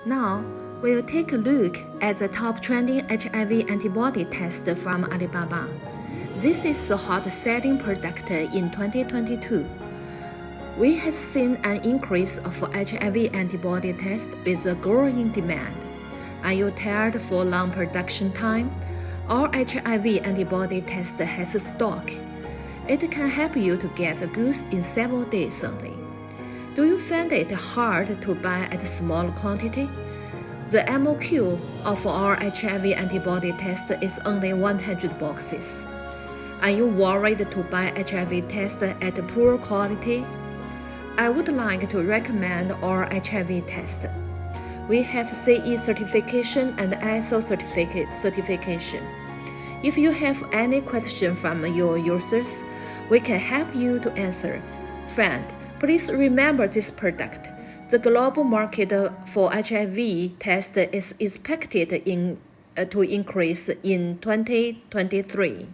Now, we'll take a look at the top trending HIV antibody test from Alibaba. This is the hot-selling product in 2022. We have seen an increase of HIV antibody tests with a growing demand. Are you tired for long production time? Our HIV antibody test has stock. It can help you to get the goods in several days only. Do you find it hard to buy at small quantity? The MOQ of our HIV antibody test is only 100 boxes. Are you worried to buy HIV test at poor quality? I would like to recommend our HIV test. We have CE certification and ISO certification. If you have any question from your users, we can help you to answer. Friend, please remember this product. The global market for HIV test is expected to increase in 2023.